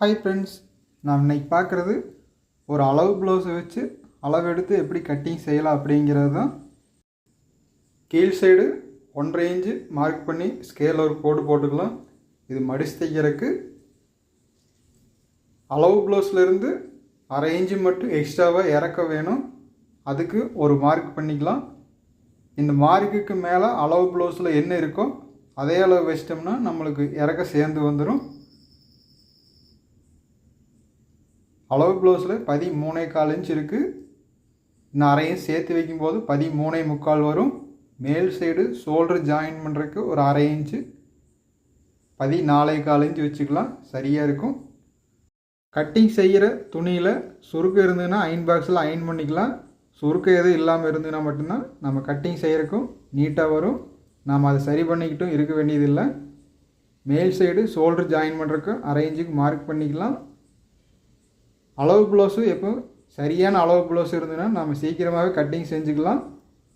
Hi friends, நான் இன்னைக்கு பார்க்குறது ஒரு அளவு ப்ளவுஸை வச்சு அளவு எடுத்து எப்படி கட்டிங் செய்யலாம் அப்படிங்கிறது தான். கீழ் சைடு 1.5 இன்ச்சு மார்க் பண்ணி ஸ்கேலில் ஒரு கோடு போட்டுக்கலாம். இது மடிச்சு தைக்கிறதுக்கு. அளவு ப்ளவுஸ்லேருந்து 1/2 இன்ச்சு மட்டும் எக்ஸ்ட்ராவாக இறக்க வேணும். அதுக்கு ஒரு மார்க் பண்ணிக்கலாம். இந்த மார்க்குக்கு மேலே அளவு ப்ளவுஸில் என்ன இருக்கோ அதே அளவு வச்சிட்டோம்னா நம்மளுக்கு இறக்க சேர்ந்து வந்துடும். அளவு ப்ளவுஸில் 13.25 இன்ச் இருக்குது. இன்னும் 1/2 இன்ச் சேர்த்து வைக்கும்போது 13.25 வரும். மேல் சைடு ஷோல்டர் ஜாயின் பண்ணுறதுக்கு ஒரு 1/2 இன்ச்சு 14.25 இன்ச் வச்சுக்கலாம், சரியாக இருக்கும். கட்டிங் செய்கிற துணியில் சுருக்கு இருந்ததுன்னா அயன் பாக்ஸில் அயன் பண்ணிக்கலாம். சுருக்கு எதுவும் இல்லாமல் இருந்ததுன்னா மட்டும்தான் நம்ம கட்டிங் செய்கிறக்கும் நீட்டாக வரும். நாம் அதை சரி பண்ணிக்கிட்டும் இருக்க வேண்டியதில்லை. மேல் சைடு ஷோல்டர் ஜாயின் பண்ணுறதுக்கு 1/2 இன்ச்சுக்கு மார்க் பண்ணிக்கலாம். அளவு ப்ளவுஸு எப்போ சரியான அளவு ப்ளவுஸ் இருந்ததுன்னா நம்ம சீக்கிரமாகவே கட்டிங் செஞ்சுக்கலாம்.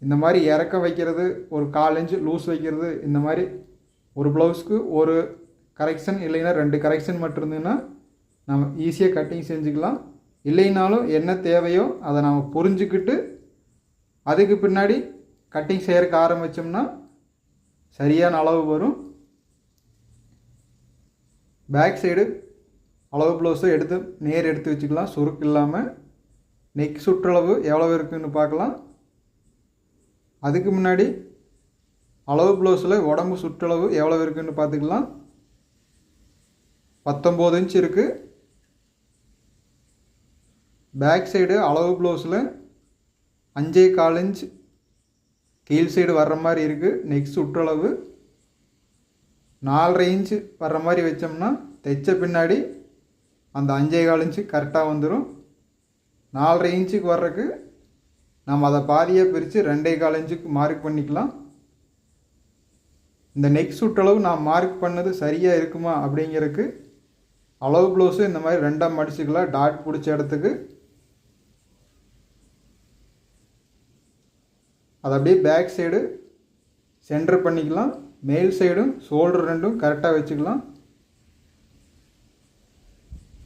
இந்த மாதிரி இறக்க வைக்கிறது, ஒரு 1/4 இன்ச்சு லூஸ் வைக்கிறது, இந்த மாதிரி ஒரு ப்ளவுஸ்க்கு ஒரு கரெக்ஷன் இல்லைன்னா 2 கரெக்ஷன் மட்டும் இருந்ததுன்னா நம்ம ஈஸியாக கட்டிங் செஞ்சுக்கலாம். இல்லைனாலும் என்ன தேவையோ அதை நம்ம புரிஞ்சுக்கிட்டு அதுக்கு பின்னாடி கட்டிங் செய்கிறதுக்கு ஆரம்பித்தோம்னா சரியான அளவு வரும். பேக் சைடு அளவு ப்ளவுஸை எடுத்து வச்சுக்கலாம், சுருக்கு இல்லாமல். நெக் சுற்றளவு எவ்வளோ இருக்குதுன்னு பார்க்கலாம். அதுக்கு முன்னாடி அளவு ப்ளவுஸில் உடம்பு சுற்றளவு எவ்வளோ இருக்குதுன்னு பார்த்துக்கலாம். 19 இன்ச் இருக்குது. பேக் சைடு அளவு ப்ளவுஸில் 5.25 இன்ச் கீழ் சைடு வர்ற மாதிரி இருக்குது. நெக் சுற்றளவு 4.5 இன்ச்சு வர்ற மாதிரி வச்சோம்னா தைச்ச பின்னாடி அந்த 5.25 இன்ச்சு கரெக்டாக வந்துடும். 4.5 இன்ச்சுக்கு வர்றதுக்கு நம்ம அதை பாதியாக பிரித்து 2.25 இன்ச்சுக்கு மார்க் பண்ணிக்கலாம். இந்த நெக் சுற்றளவு நான் மார்க் பண்ணது சரியாக இருக்குமா அப்படிங்கிறதுக்கு அளவு ப்ளவுஸு இந்த மாதிரி 2ஆக மடிச்சுக்கலாம். டாட் பிடிச்ச இடத்துக்கு அதை அப்படியே பேக் சைடு சென்டர் பண்ணிக்கலாம். மேல் சைடும் ஷோல்டர் ரெண்டும் கரெக்டாக வச்சுக்கலாம்.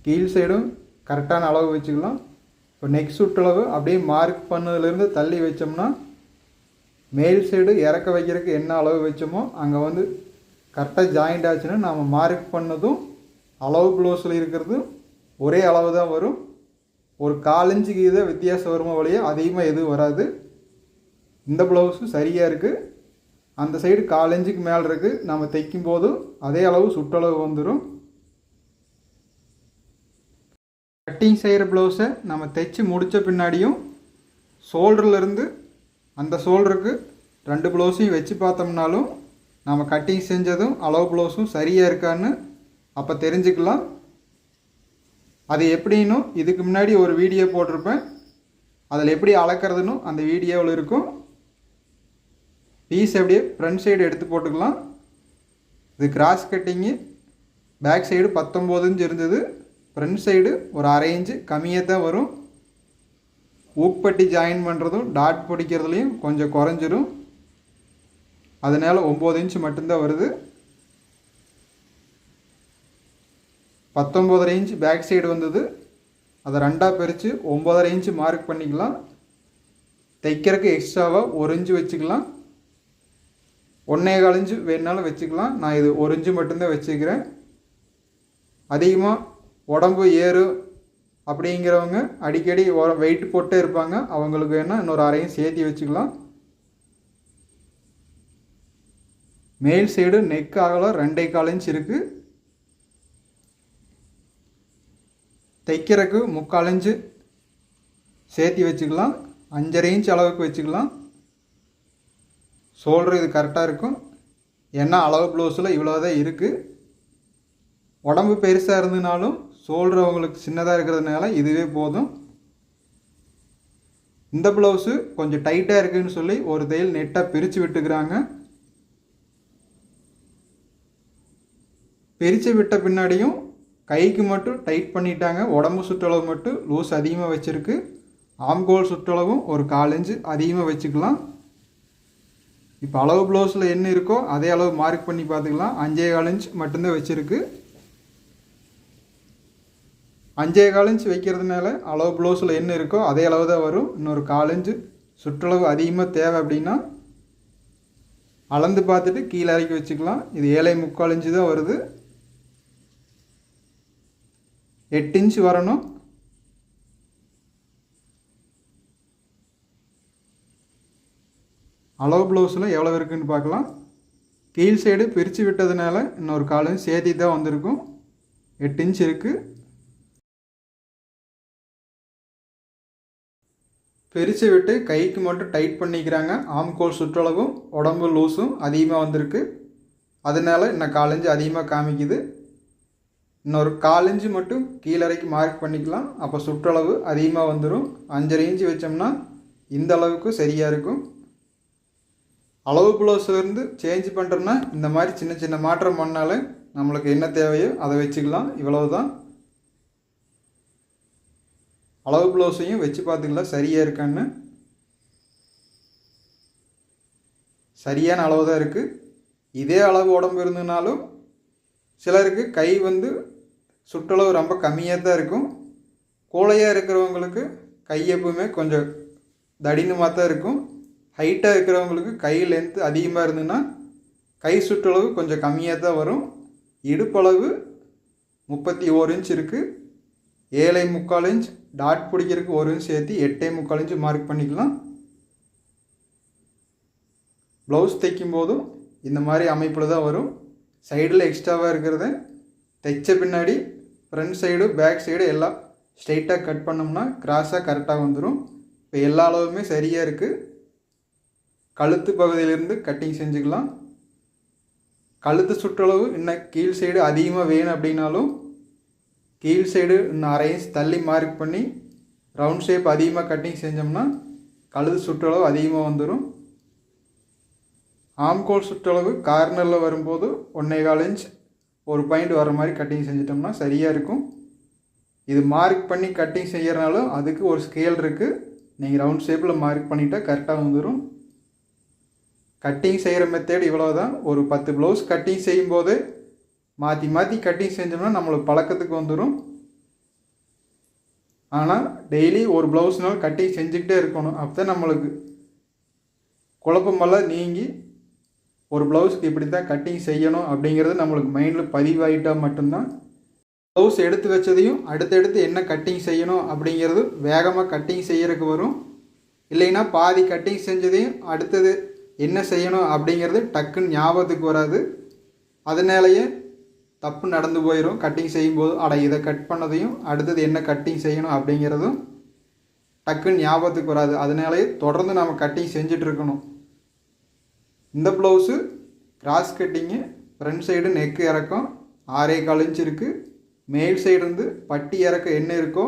கீழ் சைடும் கரெக்டான அளவு வச்சுக்கலாம். இப்போ நெக் சுற்றளவு அப்படியே மார்க் பண்ணதுலேருந்து தள்ளி வச்சோம்னா மேல் சைடு இறக்க வைக்கிறதுக்கு என்ன அளவு வச்சோமோ அங்கே வந்து கரெக்டாக ஜாயிண்ட் ஆச்சுன்னா நாம் மார்க் பண்ணதும் அளவு ப்ளவுஸில் இருக்கிறது ஒரே அளவு தான் வரும். ஒரு 1/4 இன்ச்சுக்கு இதை வித்தியாசம் வருமா வழியே அதிகமாக எதுவும் வராது. இந்த ப்ளவுஸும் சரியாக இருக்குது. அந்த சைடு 1/4 இன்ச்சுக்கு மேலே இருக்குது. நம்ம தைக்கும் போதும் அதே அளவு சுற்றளவு வந்துடும். கட்டிங் செய்கிற ப்ளவுஸை நம்ம தைச்சி முடித்த பின்னாடியும் ஷோல்டர்லேருந்து அந்த ஷோல்டருக்கு 2 ப்ளவுஸையும் வச்சு பார்த்தோம்னாலும் நம்ம கட்டிங் செஞ்சதும் அளவு ப்ளவுஸும் சரியாக இருக்கான்னு அப்போ தெரிஞ்சுக்கலாம். அது எப்படின்னு இதுக்கு முன்னாடி ஒரு வீடியோ போட்டிருப்பேன். அதில் எப்படி அளக்கிறதுன்னு அந்த வீடியோவில் இருக்கும். பீஸ் அப்படியே ஃப்ரண்ட் சைடு எடுத்து போட்டுக்கலாம். இது கிராஸ் கட்டிங்கு. பேக் சைடு 19 இன்ச் இருந்தது. ஃப்ரண்ட் சைடு ஒரு 1/2 இன்ச்சு கம்மியாக தான் வரும். ஊக்பட்டி ஜாயின் பண்ணுறதும் டாட் பிடிக்கிறதுலையும் கொஞ்சம் குறைஞ்சிரும். அதனால் 9 இன்ச்சு மட்டும்தான் வருது. 19.5 இன்ச்சு பேக் சைடு வந்தது. அதை 2ஆக பிரித்து 9.5 இன்ச்சு மார்க் பண்ணிக்கலாம். தைக்கிறதுக்கு எக்ஸ்ட்ராவாக 1 இன்ச்சு வச்சுக்கலாம். 1.25 இன்ச்சு வேணுனாலும் வச்சுக்கலாம். நான் இது 1 இன்ச்சு மட்டும்தான் வச்சுக்கிறேன். அதிகமாக உடம்பு ஏறும் அப்படிங்கிறவங்க அடிக்கடி வெயிட் போட்டே இருப்பாங்க. அவங்களுக்கு வேணால் இன்னொரு 1/2 இன்ச் சேர்த்தி வச்சுக்கலாம். மேல் சைடு நெக் அகலம் 2.25 இன்ச் இருக்குது. தைக்கிறதுக்கு 3/4 இன்ச்சு சேர்த்தி வச்சுக்கலாம். 5.5 இன்ச் அளவுக்கு வச்சுக்கலாம். ஷோல்டர் இது கரெக்டாக இருக்கும். ஏன்னா அளவு ப்ளவுஸில் இவ்வளோ தான் இருக்குது. உடம்பு பெருசாக இருந்ததுனாலும் ஷோல்டர் அவங்களுக்கு சின்னதாக இருக்கிறதுனால இதுவே போதும். இந்த ப்ளவுஸு கொஞ்சம் டைட்டாக இருக்குதுன்னு சொல்லி ஒரு தையல் நெட்டாக பிரித்து விட்டுக்கிறாங்க. பிரித்து விட்ட பின்னாடியும் கைக்கு மட்டும் டைட் பண்ணிட்டாங்க. உடம்பு சுற்றளவு மட்டும் லூஸ் அதிகமாக வச்சுருக்கு. ஆம்கோல் சுற்றளவும் ஒரு 1/4 இன்ச்சு அதிகமாக வச்சுக்கலாம். இப்போ அளவு ப்ளவுஸில் என்ன இருக்கோ அதே அளவு மார்க் பண்ணி பார்த்துக்கலாம். 5.25 இன்ச் மட்டும்தான் வச்சுருக்கு. 5.25 இன்ச் வைக்கிறதுனால அளவு ப்ளவுஸில் என்ன இருக்கோ அதே அளவு தான் வரும். இன்னொரு 4 இன்ச்சு சுற்றளவு அதிகமாக தேவை அப்படின்னா அளந்து பார்த்துட்டு கீழே இறக்கி வச்சுக்கலாம். இது 7.25 இன்ச்சு தான் வருது. 8 இன்ச் வரணும். அளவு ப்ளவுஸில் எவ்வளோ இருக்குதுன்னு பார்க்கலாம். கீழ் சைடு பிரித்து விட்டதுனால இன்னொரு 4 இன்ச் சேர்த்தி தான் வந்திருக்கும். 8 இன்ச் இருக்குது. பிரித்து விட்டு கைக்கு மட்டும் டைட் பண்ணிக்கிறாங்க. ஆம்கோல் சுற்றளவும் உடம்பு லூஸும் அதிகமாக வந்திருக்கு. அதனால இன்னும் 4 இன்ச்சு அதிகமாக காமிக்குது. இன்னொரு 4 இன்ச்சு மட்டும் கீழே இறக்கி மார்க் பண்ணிக்கலாம். அப்போ சுற்றளவு அதிகமாக வந்துடும். 5.5 இன்ச்சு வச்சோம்னா இந்த அளவுக்கு சரியாக இருக்கும். அளவு ப்ளவுஸ்லேருந்து சேஞ்ச் பண்ணுறோன்னா இந்த மாதிரி சின்ன சின்ன மாற்றம் பண்ணாலே நம்மளுக்கு என்ன தேவையோ அதை வச்சுக்கலாம். இவ்வளவு தான். அளவு ப்ளவுஸையும் வச்சு பார்த்துக்கலாம் சரியாக இருக்கான்னு. சரியான அளவு தான் இருக்குது. இதே அளவு உடம்பு இருந்ததுனாலும் சிலருக்கு கை சுற்றளவு ரொம்ப கம்மியாக தான் இருக்கும். கோழையாக இருக்கிறவங்களுக்கு கை எப்பவுமே கொஞ்சம் தடினமாக தான் இருக்கும். ஹைட்டாக இருக்கிறவங்களுக்கு கை லென்த்து அதிகமாக இருந்ததுன்னா கை சுற்றளவு கொஞ்சம் கம்மியாக தான் வரும். இடுப்பளவு 31 இன்ச் இருக்குது. 7.25 இன்ச் டாட் பிடிக்கிறதுக்கு 1 இன்ச் சேர்த்து 8.25 இன்ச் மார்க் பண்ணிக்கலாம். ப்ளவுஸ் தைக்கும் போதும் இந்த மாதிரி அமைப்பில் தான் வரும். சைடில் எக்ஸ்ட்ராவாக இருக்கிறத தைச்ச பின்னாடி ஃப்ரண்ட் சைடு பேக் சைடு எல்லாம் ஸ்ட்ரைட்டாக கட் பண்ணோம்னா கிராஸாக கரெக்டாக வந்துடும். இப்போ எல்லா அளவுமே சரியாக இருக்குது. கழுத்து பகுதியிலிருந்து கட்டிங் செஞ்சுக்கலாம். கழுத்து சுற்றளவு இன்னும் கீழ் சைடு அதிகமாக வேணும் அப்படின்னாலும் கீழ் சைடு இன்னும் 1/2 இன்ச் தள்ளி மார்க் பண்ணி ரவுண்ட் ஷேப் அதிகமாக கட்டிங் செஞ்சோம்னா கழுத்து சுற்றளவு அதிகமாக வந்துடும். ஆம்கோல் சுற்றளவு கார்னரில் வரும்போது 1.25 இன்ச் ஒரு பாயிண்ட் வர மாதிரி கட்டிங் செஞ்சிட்டோம்னா சரியாக இருக்கும். இது மார்க் பண்ணி கட்டிங் செய்கிறனாலும் அதுக்கு ஒரு ஸ்கேல் இருக்குது. நீங்கள் ரவுண்ட் ஷேப்பில் மார்க் பண்ணிட்டால் கரெக்டாக வந்துடும். கட்டிங் செய்கிற மெத்தேட் இவ்வளோ தான். ஒரு 10 ப்ளவுஸ் கட்டிங் செய்யும்போது மாற்றி மாற்றி கட்டிங் செஞ்சோம்னா நம்மளுக்கு பழக்கத்துக்கு வந்துடும். ஆனால் டெய்லி ஒரு ப்ளவுஸ்னாலும் கட்டிங் செஞ்சுக்கிட்டே இருக்கணும். அப்போ தான் நம்மளுக்கு குழப்பமெல்லாம் நீங்கி ஒரு ப்ளவுஸ்க்கு இப்படி தான் கட்டிங் செய்யணும் அப்படிங்கிறது நம்மளுக்கு மைண்டில் பதிவாகிட்டால் மட்டும்தான் ப்ளவுஸ் எடுத்து வச்சதையும் அடுத்தடுத்து என்ன கட்டிங் செய்யணும் அப்படிங்கிறது வேகமாக கட்டிங் செய்கிறதுக்கு வரும். இல்லைன்னா பாதி கட்டிங் செஞ்சதையும் அடுத்தது என்ன செய்யணும் அப்படிங்கிறது டக்குன்னு ஞாபகத்துக்கு வராது. அதனாலேயே தப்பு நடந்து போயிடும். கட்டிங் செய்யும்போது இதை கட் பண்ணதையும் அடுத்தது என்ன கட்டிங் செய்யணும் அப்படிங்கிறதும் டக்குன்னு ஞாபகத்துக்கு வராது. அதனாலேயே தொடர்ந்து நம்ம கட்டிங் செஞ்சுட்டு இருக்கணும். இந்த ப்ளவுஸு கிராஸ் கட்டிங்கு ஃப்ரண்ட் சைடு நெக்கு இறக்கம் 6.25 இன்ச் இருக்குது. மேல் சைடு இருந்து பட்டி இறக்கம் என்ன இருக்கோ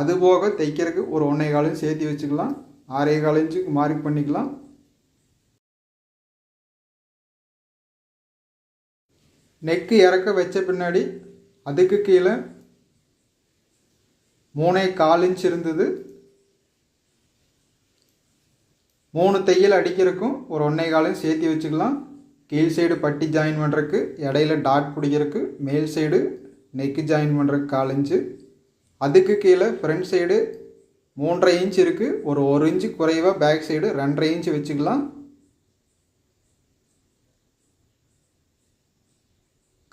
அது போக தைக்கிறதுக்கு ஒரு 1.25 இன்ச் சேர்த்து வச்சுக்கலாம். 6.25 இன்ச்சுக்கு மார்க் பண்ணிக்கலாம். நெக்கு இறக்க வச்ச பின்னாடி அதுக்கு கீழே 3.25 இன்ச் இருந்தது. 3 தையல் அடிக்கிறதுக்கும் ஒரு 1.25 இன்ச் சேர்த்து வச்சுக்கலாம். கீழ் சைடு பட்டி ஜாயின் பண்ணுறதுக்கு, இடையில டாட் பிடிக்கிறதுக்கு, மேல் சைடு நெக்கு ஜாயின் பண்ணுறதுக்கு 4 இன்ச்சு. அதுக்கு கீழே ஃப்ரண்ட் சைடு 3.5 இன்ச் இருக்குது. ஒரு 1 இன்ச்சு குறைவாக பேக் சைடு 2.5 இன்ச்சு வச்சுக்கலாம்.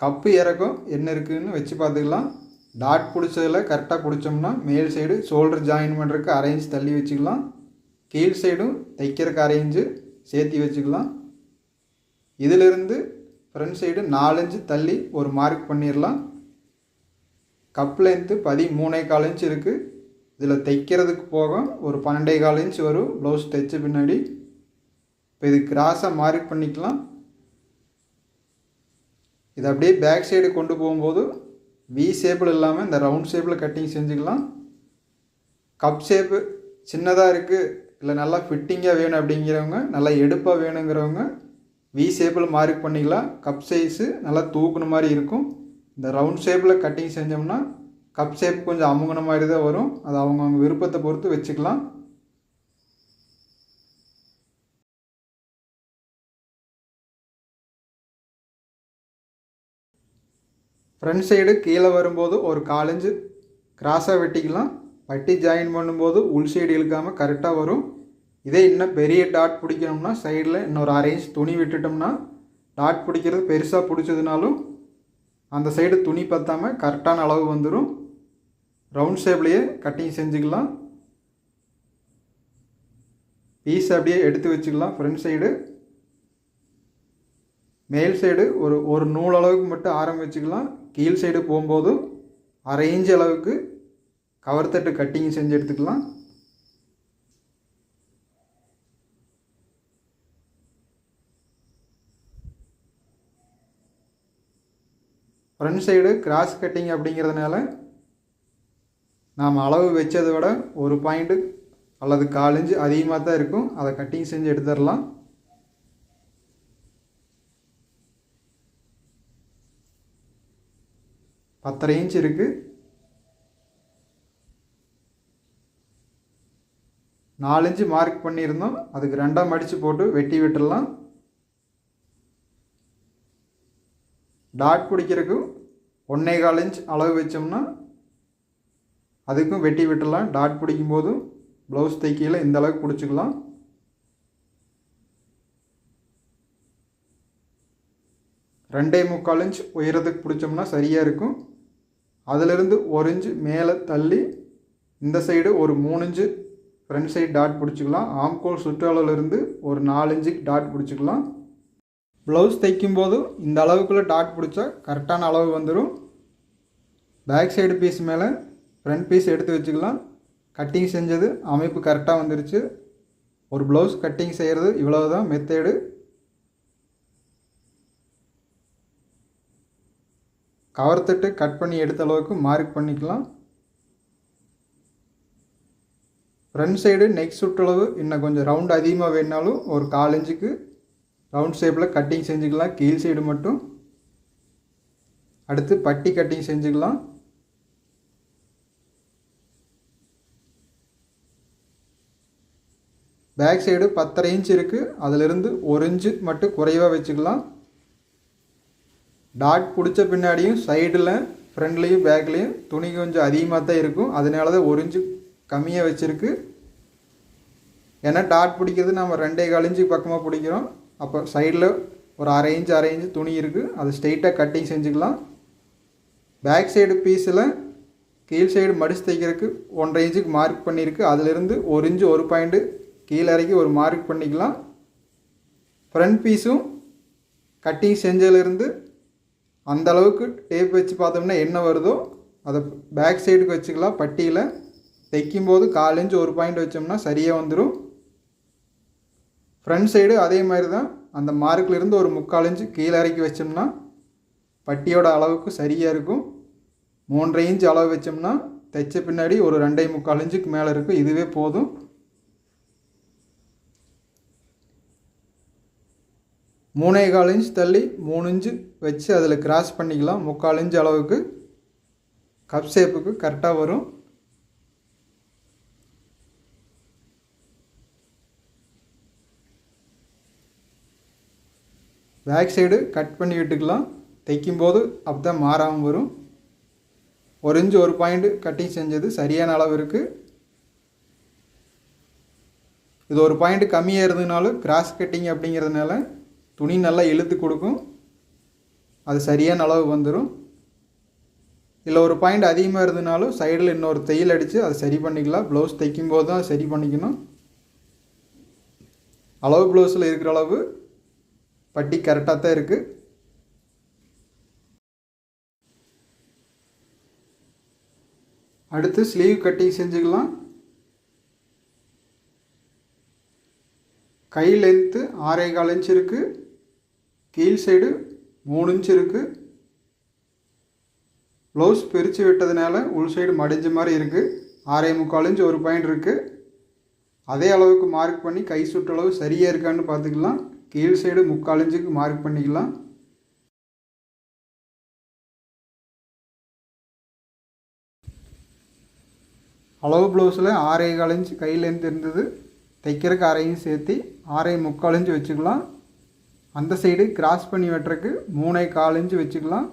கப்பு இறக்கம் என்ன இருக்குதுன்னு வச்சு பார்த்துக்கலாம். டாட் பிடிச்சதில் கரெக்டாக பிடிச்சோம்னா மேல் சைடு ஷோல்டர் ஜாயின் பண்ணுறதுக்கு 1/2 இன்ச் தள்ளி வச்சுக்கலாம். கீழ் சைடும் தைக்கிறதுக்கு 1/2 இன்ச்சு சேர்த்து வச்சுக்கலாம். இதிலிருந்து ஃப்ரண்ட் சைடு 4 இன்ச்சு தள்ளி ஒரு மார்க் பண்ணிடலாம். கப் லென்த்து 13.25 இன்ச் இருக்குது. இதில் தைக்கிறதுக்கு போக ஒரு 12.25 இன்ச் வரும் ப்ளவுஸ் தைச்ச பின்னாடி. இப்போ இது கிராஸாக மார்க் பண்ணிக்கலாம். இது அப்படியே பேக் சைடு கொண்டு போகும்போது வி ஷேப்பில் இல்லாமல் இந்த ரவுண்ட் ஷேப்பில் கட்டிங் செஞ்சுக்கலாம். கப் ஷேப்பு சின்னதாக இருக்குது, இல்லை நல்லா ஃபிட்டிங்காக வேணும் அப்படிங்கிறவங்க, நல்லா எடுப்பாக வேணுங்கிறவங்க வி ஷேப்பில் மார்க் பண்ணிக்கலாம். கப் சைஸு நல்லா தூக்குன மாதிரி இருக்கும். இந்த ரவுண்ட் ஷேப்பில் கட்டிங் செஞ்சோம்னா கப் ஷேப் கொஞ்சம் அமுங்கின மாதிரி தான் வரும். அது அவங்கவுங்க விருப்பத்தை பொறுத்து வச்சுக்கலாம். ஃப்ரண்ட் சைடு கீழே வரும்போது ஒரு 4 இன்ச்சு கிராஸாக வெட்டிக்கலாம். பட்டி ஜாயின் பண்ணும்போது உள் சைடு இழுக்காமல் கரெக்டாக வரும். இதே இன்னும் பெரிய டாட் பிடிக்கணும்னா சைடில் இன்னொரு 1/2 இன்ச் துணி விட்டுட்டோம்னா டாட் பிடிக்கிறது பெருசாக பிடிச்சதுனாலும் அந்த சைடு துணி பற்றாமல் கரெக்டான அளவு வந்துடும். ரவுண்ட் ஷேப்லேயே கட்டிங் செஞ்சுக்கலாம். பீஸ் அப்படியே எடுத்து வச்சுக்கலாம். ஃப்ரண்ட் சைடு மேல் சைடு ஒரு நூல் அளவுக்கு மட்டும் ஆரம் வச்சுக்கலாம். கீழ் சைடு போகும்போது 1/2 இன்ச் அளவுக்கு கவர் தட்டு கட்டிங் செஞ்சு எடுத்துக்கலாம். ஃப்ரண்ட் சைடு கிராஸ் கட்டிங் அப்படிங்கிறதுனால நாம் அளவு வச்சதை விட 1 பாயிண்ட்டு அல்லது 1/4 இன்ச் அதிகமாக தான் இருக்கும். அதை கட்டிங் செஞ்சு எடுத்துடலாம். பத்தரை இன்ச் இருக்குது. 4 இன்ச்சு மார்க் பண்ணியிருந்தோம். அதுக்கு 2ஆக மடித்து போட்டு வெட்டி விட்டுடலாம். டாட் பிடிக்கிறதுக்கு 1.25 இன்ச் அளவு வச்சோம்னா அதுக்கும் வெட்டி விட்டுடலாம். டாட் பிடிக்கும்போது ப்ளவுஸ் தைக்கையில் இந்த அளவுக்கு பிடிச்சிக்கலாம். ரெண்டே 3/4 இன்ச் உயரத்துக்கு பிடிச்சோம்னா சரியாக இருக்கும். அதிலிருந்து 1 இன்ச்சு மேலே தள்ளி இந்த சைடு ஒரு 3 இன்ச்சு ஃப்ரண்ட் சைடு டாட் பிடிச்சிக்கலாம். ஆம்கோல் சுற்றளவுலேருந்து ஒரு 4 இன்ச்சுக்கு டாட் பிடிச்சிக்கலாம். ப்ளவுஸ் தைக்கும்போது இந்த அளவுக்குள்ளே டாட் பிடிச்சா கரெக்டான அளவு வந்துடும். பேக் சைடு பீஸ் மேலே ஃப்ரண்ட் பீஸ் எடுத்து வச்சுக்கலாம். கட்டிங் செஞ்சது அமைப்பு கரெக்டாக வந்துருச்சு. ஒரு ப்ளவுஸ் கட்டிங் செய்கிறது இவ்வளவு தான் மெத்தேடு. கவர் தட்டு கட் பண்ணி எடுத்த அளவுக்கு மார்க் பண்ணிக்கலாம். ஃப்ரண்ட் சைடு நெக் சுற்றளவு இன்னும் கொஞ்சம் ரவுண்ட் அதிகமாக வேணாலும் ஒரு 1/4 இன்ச்சுக்கு ரவுண்ட் ஷேப்பில் கட்டிங் செஞ்சுக்கலாம். கீழ் சைடு மட்டும். அடுத்து பட்டி கட்டிங் செஞ்சுக்கலாம். பேக் சைடு 10.5 இன்ச் இருக்குது. அதிலிருந்து 1 இன்ச்சு மட்டும் குறைவாக வச்சுக்கலாம். டாட் பிடிச்ச பின்னாடியும் சைடில் ஃப்ரண்ட்லேயும் பேக்லேயும் துணி கொஞ்சம் அதிகமாக தான் இருக்கும். அதனால தான் 1 இன்ச்சு கம்மியாக வச்சுருக்கு. ஏன்னா டாட் பிடிக்கிறது நம்ம 2.25 இன்ச்சுக்கு பக்கமாக பிடிக்கிறோம். அப்போ சைடில் ஒரு 1/2 இன்ச்சு துணி இருக்குது. அது ஸ்ட்ரெயிட்டாக கட்டிங் செஞ்சுக்கலாம். பேக் சைடு பீஸில் கீழ் சைடு மடிச்சு தைக்கிறதுக்கு 1.5 இன்ச்சுக்கு மார்க் பண்ணியிருக்கு. அதிலிருந்து 1 இன்ச்சு 1 பாயிண்ட்டு கீழே இறக்கி ஒரு மார்க் பண்ணிக்கலாம். ஃப்ரண்ட் பீஸும் கட்டிங் செஞ்சதுலேருந்து அந்த அளவுக்கு டேப் வச்சு பார்த்தோம்னா என்ன வருதோ அதை பேக் சைடுக்கு வச்சுக்கலாம். பட்டியில் தைக்கும்போது 1/4 இன்ச் 1 பாயிண்ட் வச்சோம்னா சரியாக வந்துடும். ஃப்ரண்ட் சைடு அதே மாதிரி தான். அந்த மார்க்கிலிருந்து ஒரு 3/4 இன்ச்சு கீழே இறக்கி வச்சோம்னா பட்டியோட அளவுக்கு சரியாக இருக்கும். 3.5 இன்ச் அளவு வச்சோம்னா தைச்ச பின்னாடி ஒரு 2.25 இன்ச்சுக்கு மேலே இருக்கும். இதுவே போதும். மூணே 1/4 இன்ச் தள்ளி 3 இன்ச்சு வச்சு அதில் கிராஸ் பண்ணிக்கலாம். 3/4 இன்ச் அளவுக்கு கப் ஷேப்புக்கு கரெக்டாக வரும். பேக் சைடு கட் பண்ணி விட்டுக்கலாம். தைக்கும்போது அப்போ தான் மாறாமல் வரும். 1 இன்ச் 1 பாயிண்ட் கட்டிங் செஞ்சது சரியான அளவு இருக்குது. இது 1 பாயிண்ட் கம்மியாக இருந்ததுனாலும் கிராஸ் கட்டிங் அப்படிங்கிறதுனால துணி நல்லா இழுத்து கொடுக்கும். அது சரியான அளவு வந்துடும். இல்லை 1 பாயிண்ட் அதிகமாக இருந்ததுனாலும் சைடில் இன்னொரு தையல் அடித்து அதை சரி பண்ணிக்கலாம். ப்ளவுஸ் தைக்கும்போது தான் சரி பண்ணிக்கணும். அளவு ப்ளவுஸில் இருக்கிற அளவு பட்டி கரெக்டாக தான் இருக்குது. அடுத்து ஸ்லீவ் கட்டிங் செஞ்சுக்கலாம். கை லென்த்து 6.25 இன்ச் இருக்குது. கீழ் சைடு 3 இன்ச் இருக்குது. ப்ளவுஸ் பிரித்து விட்டதுனால உள் சைடு மடிஞ்ச மாதிரி இருக்குது. 6.25 இன்ச் 1 பாயிண்ட் இருக்குது. அதே அளவுக்கு மார்க் பண்ணி கை சுற்றளவு சரியாக இருக்கான்னு பார்த்துக்கலாம். கீழ் சைடு 3/4 இன்ச்சுக்கு மார்க் பண்ணிக்கலாம். அளவு ப்ளவுஸில் 6.25 இன்ச் கை லென்த் இருந்தது. தைக்கிறதுக்கு 1/2 இன்ச் சேர்த்து 6.25 இன்ச் வச்சுக்கலாம். அந்த சைடு கிராஸ் பண்ணி வெட்டுறதுக்கு 3.25 இன்ச் வச்சுக்கலாம்.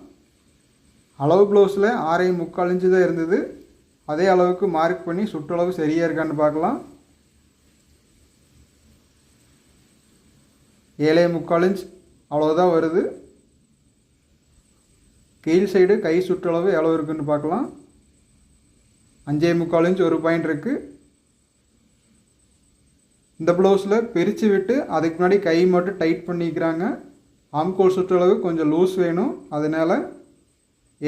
அளவு ப்ளவுஸில் 6.25 இன்ச்சு தான் இருந்தது. அதே அளவுக்கு மார்க் பண்ணி சுற்றளவு சரியாக இருக்கான்னு பார்க்கலாம். 7.25 இன்ச் அவ்வளோதான் வருது. கீழ் சைடு கை சுற்றளவு எவ்வளோ இருக்குன்னு பார்க்கலாம். 5.25 இன்ச் ஒரு பாயிண்ட் இருக்குது. இந்த ப்ளவுஸில் பிரித்து விட்டு அதுக்கு முன்னாடி கை மட்டும் டைட் பண்ணிக்கிறாங்க. ஆம்கோல் சுற்றளவு கொஞ்சம் லூஸ் வேணும், அதனால்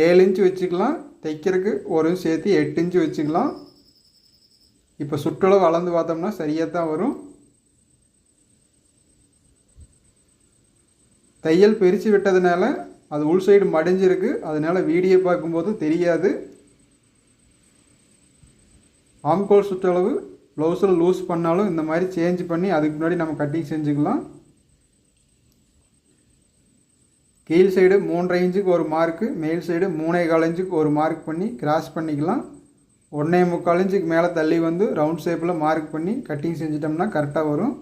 7 இன்ச் வச்சுக்கலாம். தைக்கிறதுக்கு ஒரு சேர்த்து 8 இன்ச்சு வச்சுக்கலாம். இப்போ சுற்றளவு அளந்து பார்த்தோம்னா சரியாக தான் வரும். தையல் பிரித்து விட்டதுனால அது உள் சைடு மடிஞ்சிருக்கு, அதனால் வீடியோ பார்க்கும்போது தெரியாது. ஆம்கோல் சுற்றளவு ப்ளவுஸில் லூஸ் பண்ணாலும் இந்த மாதிரி சேஞ்ச் பண்ணி அதுக்கு முன்னாடி நம்ம கட்டிங் செஞ்சுக்கலாம். கீழ் சைடு 3.5 இன்ச்சுக்கு ஒரு மார்க்கு, மேல் சைடு 3.25 இன்ச்சுக்கு ஒரு மார்க் பண்ணி கிராஸ் பண்ணிக்கலாம். 1.25 இன்ச்சுக்கு மேலே தள்ளி வந்து ரவுண்ட் ஷேப்பில் மார்க் பண்ணி கட்டிங் செஞ்சிட்டோம்னா கரெக்டாக வரும்.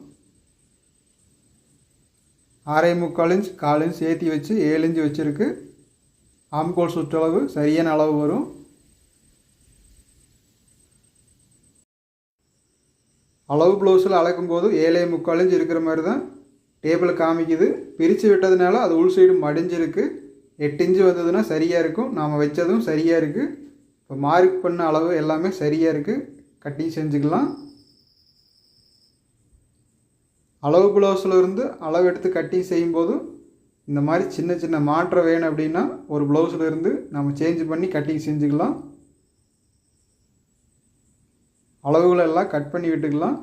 6.25 இன்ச் 4 இன்ச் ஏற்றி வச்சு 7 இன்ச்சு வச்சுருக்கு. ஆம்கோல் சுற்றளவு சரியான அளவு வரும். அளவு ப்ளவுஸில் அளக்கும்போது 7.25 இன்ச் இருக்கிற மாதிரி தான் டேபிள் காமிக்குது. பிரித்து விட்டதுனால அது உள் சைடு மடிஞ்சிருக்கு. 8 இன்ச்சு வந்ததுன்னா சரியாக இருக்கும். நாம் வச்சதும் சரியாக இருக்குது. இப்போ மார்க் பண்ண அளவு எல்லாமே சரியாக இருக்குது. கட்டிங் செஞ்சுக்கலாம். அளவு ப்ளவுஸில் இருந்து அளவு எடுத்து கட்டிங் செய்யும்போது இந்த மாதிரி சின்ன சின்ன மாற்றம் வேணும் அப்படின்னா ஒரு ப்ளவுஸில் இருந்து நம்ம சேஞ்ச் பண்ணி கட்டிங் செஞ்சுக்கலாம். அளவுகளெல்லாம் கட் பண்ணி விட்டுக்கலாம்.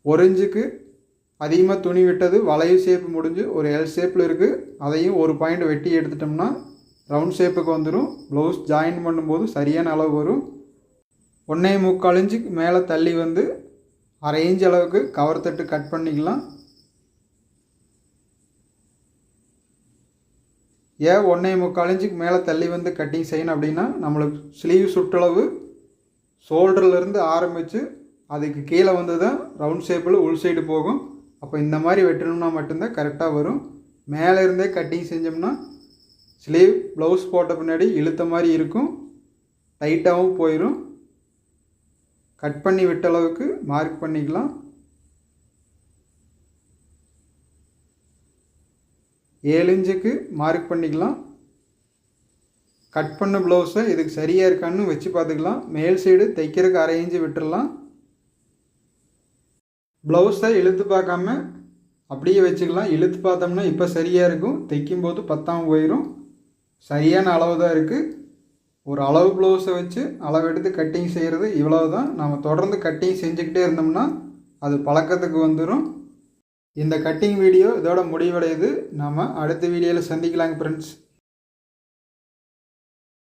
1 இன்ச்சுக்கு அதிகமாக துணி விட்டது வளைவு ஷேப்பு முடிஞ்சு ஒரு எல் ஷேப்பில் இருக்குது. அதையும் ஒரு பாயிண்ட் வெட்டி எடுத்துட்டோம்னா ரவுண்ட் ஷேப்புக்கு வந்துடும். ப்ளவுஸ் ஜாயின் பண்ணும்போது சரியான அளவு வரும். 1.25 இன்ச்சுக்கு மேலே தள்ளி வந்து 1/2 இன்ச் அளவுக்கு கவர் தட்டு கட் பண்ணிக்கலாம். ஏன் 1.25 இன்ச்சுக்கு மேலே தள்ளி வந்து கட்டிங் செய்யணும் அப்படின்னா நம்மளுக்கு ஸ்லீவ் சுற்றளவு ஷோல்டர்லேருந்து ஆரம்பித்து அதுக்கு கீழே வந்து தான் ரவுண்ட் ஷேப்பில் உள் சைடு போகும். அப்போ இந்த மாதிரி வெட்டணும்னா மட்டும்தான் கரெக்டாக வரும். மேலே இருந்தே கட்டிங் செஞ்சோம்னா ஸ்லீவ் ப்ளவுஸ் போட்ட பின்னாடி இழுத்த மாதிரி இருக்கும், டைட்டாகவும் போயிடும். கட் பண்ணி விட்ட அளவுக்கு மார்க் பண்ணிக்கலாம். 7 இன்ச்சுக்கு மார்க் பண்ணிக்கலாம். கட் பண்ண ப்ளவுஸை இதுக்கு சரியாக இருக்கான்னு வச்சு பார்த்துக்கலாம். மேல் சைடு தைக்கிறதுக்கு 1/2 இன்ச்சு விட்டுடலாம். ப்ளவுஸை இழுத்து பார்க்காம அப்படியே வச்சுக்கலாம். இழுத்து பார்த்தோம்னா இப்போ சரியாக இருக்கும், தைக்கும்போது பத்தாமல் போயிடும். சரியான அளவு தான் இருக்குது. ஒரு அளவு ப்ளவுஸை வச்சு அளவு எடுத்து கட்டிங் செய்கிறது இவ்வளோ தான். நம்ம தொடர்ந்து கட்டிங் செஞ்சுக்கிட்டே இருந்தோம்னா அது பழக்கத்துக்கு வந்துடும். இந்த கட்டிங் வீடியோ இதோட முடிவடையுது. நம்ம அடுத்த வீடியோவில் சந்திக்கலாங்க ஃப்ரெண்ட்ஸ்.